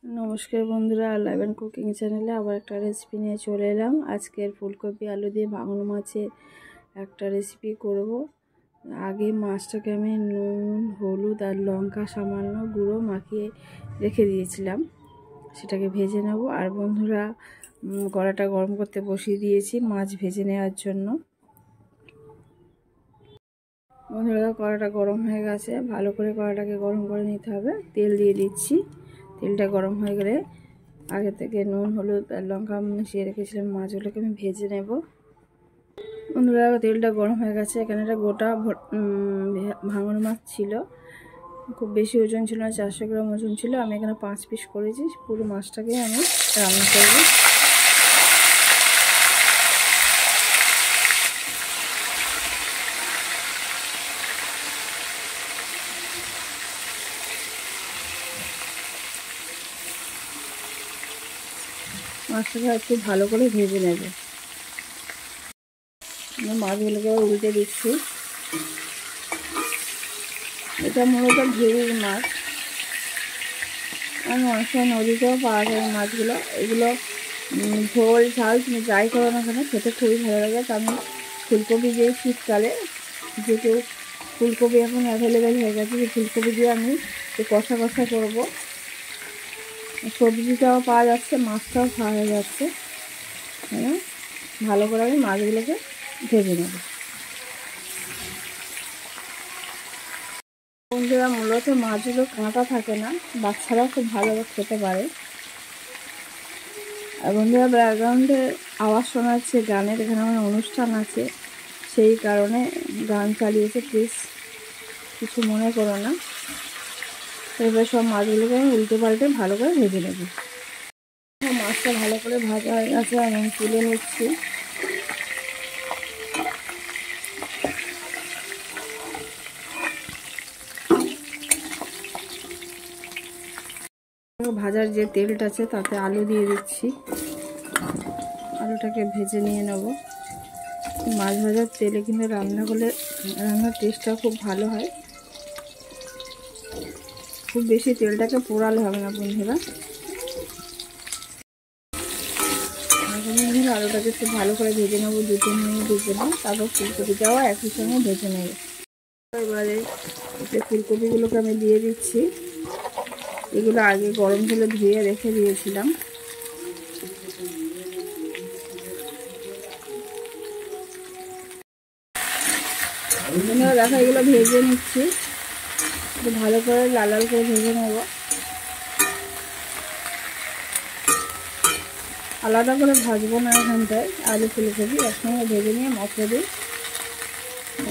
नमस्कार बंधुरा live and cooking चैनेले आबार एक रेसिपि निये चले एलाम। आजकेर फुलकपि आलू दिए भांगन माछेर एक रेसिपि करब। आगे माछटाके आमि नुन हलुद और लंका सामान्य गुঁড়ো माखिए रेखे दिएछिलाम, सेटाके भेजे नेब। और बंधुरा कड़ाटा गरम करते बसिए दिएछि माछ भेजे नेওয়ার জন্য। बंधुरा कड़ाटा गरम হয়ে গেছে, ভালো করে কড়াটাকে গরম করে নিতে হবে। তেল দিয়ে দিচ্ছি। তেলটা গরম হয়ে গেলে আগে থেকে নুন হলুদ আর লঙ্কা মিশিয়ে রেখেছিলাম মাছগুলোকে আমি ভেজে নেব। বন্ধুরা তেলটা গরম হয়ে গেছে। এখানে একটা গোটা ভাঙন মাছ ছিল, খুব বেশি ওজন ছিল না, 400 গ্রাম ওজন ছিল। আমি এখানে 5 পিস করেছি। পুরো মাছটাকে আমি রান্না করব। মাছটাকে একটু ভালো করে ভেজে নেব। মাছগুলোকে উল্টে দিচ্ছি। এটা মূলত ভেড়ির মাছ। আমি অনেক সময় নদীতেও পাওয়া যায় মাছগুলো। এগুলো ঝোল ঝাল তুমি যাই করো না কেন খেতে খুবই ভালো লাগে। তো আমি ফুলকপি দিয়ে শীতকালে যেহেতু ফুলকপি এখন অ্যাভেলেবেল হয়ে গেছে, যে ফুলকপি দিয়ে আমি কষা কষা করবো। সবজিটাও পাওয়া যাচ্ছে, মাছটাও খাওয়া যাচ্ছে। হ্যাঁ, ভালো করে আমি মাছগুলোকে ভেজে নেব। বন্ধুরা মূলত মাছগুলো কাঁটা থাকে না, বাচ্চারাও খুব ভালোভাবে খেতে পারে। আর বন্ধুরা ব্যাকগ্রাউন্ডে আওয়াজ শোনা যাচ্ছে গানের, এখানে আমার অনুষ্ঠান আছে, সেই কারণে গান চালিয়েছে, প্লিজ কিছু মনে করো না। এবার সব মাছগুলোকে আমি উল্টে পাল্টে ভালো করে ভেজে নেব। মাছটা ভালো করে ভাজা হয়ে গেছে, আমি তুলে নিচ্ছি। ভাজার যে তেলটা আছে তাতে আলু দিয়ে দিচ্ছি। আলুটাকে ভেজে নিয়ে নেব। মাছ ভাজার তেলে কিন্তু রান্না করলে রান্নার টেস্টটা খুব ভালো হয়। খুব বেশি তেলটাকে পোড়ালে হবে না বন্ধুরা। আলুটাকে খুব ভালো করে ভেজে নেবো 2-3 মিনিটের জন্য। তারপর ফুলকপিটাও একই সঙ্গে ভেজে নেব। এবারে ফুলকপিগুলোকে আমি দিয়ে দিচ্ছি। এগুলো আগে গরম জলে ধুয়ে রেখে দিয়েছিলাম। দেখো এগুলো ভেজে নিচ্ছি, ভালো করে লাল লাল করে ভেজে নেব। আলাদা করে ভাজবো না, এখানটায় আলু ফুলকপি একসঙ্গে ভেজে নিয়ে মশলা দিয়ে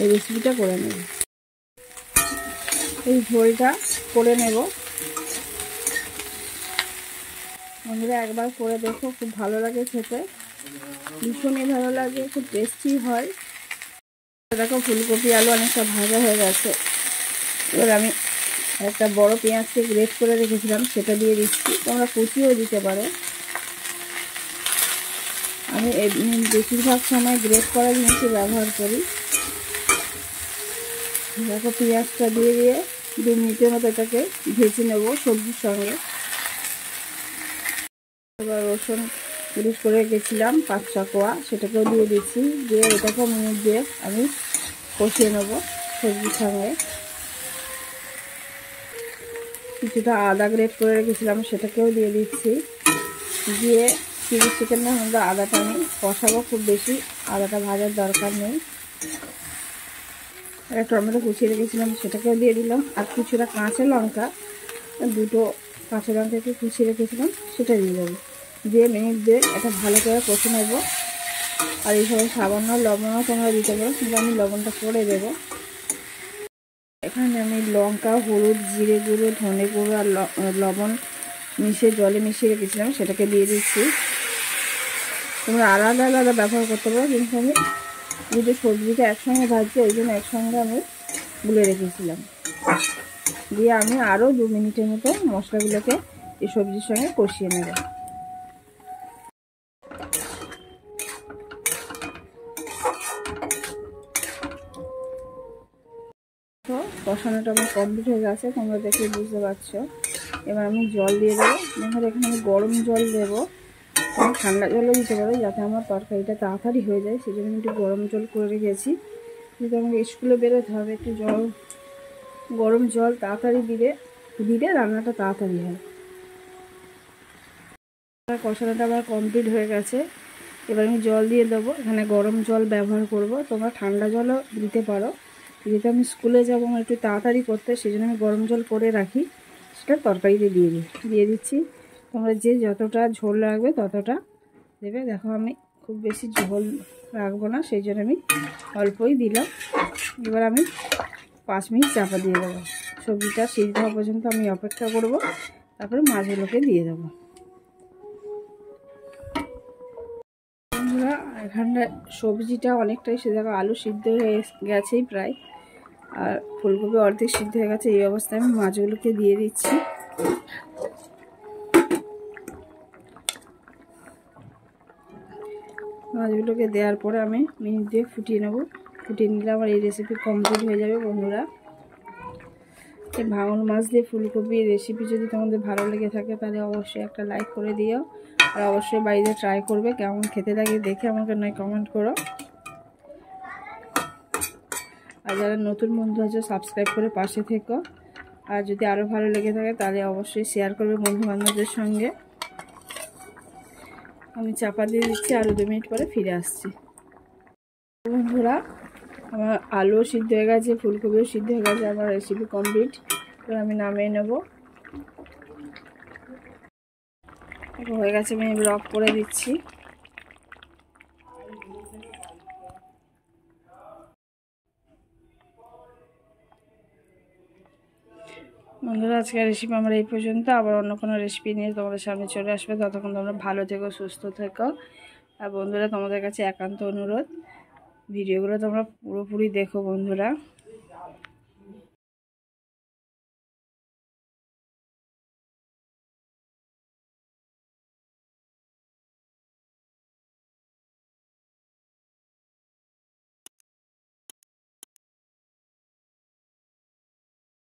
এই রেসিপিটা করে নেব। এই ঝোলটা করে নেব। বন্ধুরা একবার করে দেখো, খুব ভালো লাগে খেতে, ভীষণই ভালো লাগে, খুব টেস্টি হয়। দেখো ফুলকপি আলু অনেকটা ভাজা হয়ে গেছে। এবার আমি একটা বড় পেঁয়াজকে গ্রেট করে রেখেছিলাম, সেটা দিয়ে দিচ্ছি। তোমরা কুচিও দিতে পারো। আমি বেশিরভাগ সময় গ্রেট করা জিনিসই ব্যবহার করি। দেখো পেঁয়াজটা দিয়ে 2 মিনিটের মতো এটাকে ভেজে নেব সবজির সঙ্গে। এবার রসুন গ্রেট করে রেখেছিলাম 5-6 কোয়া, সেটাকেও দিয়ে দিচ্ছি। দিয়ে এটাকে মিনিট দিয়ে আমি কষিয়ে নেব সবজির সঙ্গে। কিছুটা আদা গ্রেট করে রেখেছিলাম, সেটাকেও দিয়ে দিচ্ছি। দিয়ে 30 সেকেন্ডের মধ্যে আদাটা আমি কষাবো, খুব বেশি আদাটা ভাজার দরকার নেই। একটা টমেটো কুচিয়ে রেখেছিলাম, সেটাকেও দিয়ে দিলাম। আর কিছুটা কাঁচা লঙ্কা, 2টো কাঁচা লঙ্কাকে কুচিয়ে রেখেছিলাম, সেটা দিয়ে দেবো। দিয়ে মিনিট 2 এটা ভালো করে কষে নেব। আর এই সময় সামান্য লবণও তোমরা দিতে পারো, কিন্তু আমি লবণটা করে দেবো। এখানে আমি লঙ্কা হলুদ জিরে গুঁড়ো ধনে গুঁড়ো আর লবণ মিশিয়ে জলে মিশিয়ে রেখেছিলাম, সেটাকে দিয়ে দিচ্ছি। তোমরা আলাদা আলাদা ব্যবহার করতে পারো, কিন্তু আমি দুটো সবজিটা একসঙ্গে ভাজছি, ওই জন্য একসঙ্গে আমি গুলে রেখেছিলাম। দিয়ে আমি আরও 2 মিনিটের মতো মশলাগুলোকে এই সবজির সঙ্গে কষিয়ে নেব। তো কষানোটা আমার কমপ্লিট হয়ে গেছে, তোমরা দেখে বুঝতে পারছো। এবার আমি জল দিয়ে দেবো। দেখো এখানে আমি গরম জল দেবো, আমি ঠান্ডা জলও দিতে পারো, যাতে আমার তরকারিটা তাড়াতাড়ি হয়ে যায়। সেই জন্য আমি একটু গরম জল করে রেখেছি। যদি আমাকে স্কুলে বেরোতে হবে, একটু গরম জল তাড়াতাড়ি দিলে রান্নাটা তাড়াতাড়ি হয়। কষানোটা আমার কমপ্লিট হয়ে গেছে। এবার আমি জল দিয়ে দেবো। এখানে গরম জল ব্যবহার করব, তোমরা ঠান্ডা জলও দিতে পারো। যেহেতু আমি স্কুলে যাবো, আমার একটু তাড়াতাড়ি করতে, সেই জন্য আমি গরম জল করে রাখি, সেটা তরকারিতে দিয়ে দিচ্ছি। তোমরা যে যতটা ঝোল রাখবে ততটা দেবে। দেখো আমি খুব বেশি ঝোল রাখবো না, সেই জন্য আমি অল্পই দিলাম। এবার আমি 5 মিনিট চাপা দিয়ে দেবো। সবজিটা সিদ্ধ হওয়া পর্যন্ত আমি অপেক্ষা করব, তারপরে মাছগুলোকে দিয়ে দেবো। বন্ধুরা এখানটা সবজিটা অনেকটাই দেখো আলু সিদ্ধ হয়ে গেছেই প্রায়, আর ফুলকপি অর্ধেক সিদ্ধ হয়ে গেছে। এই অবস্থায় আমি মাছগুলোকে দিয়ে দিচ্ছি। মাছগুলোকে দেওয়ার পরে আমি মিনিট দিয়ে ফুটিয়ে নেব। ফুটিয়ে নিলে আমার এই রেসিপি কমপ্লিট হয়ে যাবে। বন্ধুরা এই ভাঙন মাছ দিয়ে ফুলকপির রেসিপি যদি তোমাদের ভালো লেগে থাকে, তাহলে অবশ্যই একটা লাইক করে দিও, আর অবশ্যই বাড়িতে ট্রাই করবে। কেমন খেতে লাগে দেখে আমাকে নয় কমেন্ট করো। আর যারা নতুন বন্ধু আছে সাবস্ক্রাইব করে পাশে থেকো। আর যদি আরও ভালো লেগে থাকে তাহলে অবশ্যই শেয়ার করবে বন্ধু বান্ধবদের সঙ্গে। আমি চাপা দিয়ে দিচ্ছি, আরও 2 মিনিট পরে ফিরে আসছি। বন্ধুরা আমার আলুও সিদ্ধ হয়ে গেছে, ফুলকপিও সিদ্ধ হয়ে গেছে, আমার রেসিপি কমপ্লিট। এবার আমি নামিয়ে নেব। হয়ে গেছে, আমি এবার অফ করে দিচ্ছি। বন্ধুরা আজকের রেসিপি আমার এই পর্যন্ত। আবার অন্য কোনো রেসিপি নিয়ে তোমাদের সামনে চলে আসবে। ততক্ষণ তোমরা ভালো থেকো, সুস্থ থেকো। আর বন্ধুরা তোমাদের কাছে একান্ত অনুরোধ, ভিডিওগুলো তোমরা পুরোপুরি দেখো বন্ধুরা।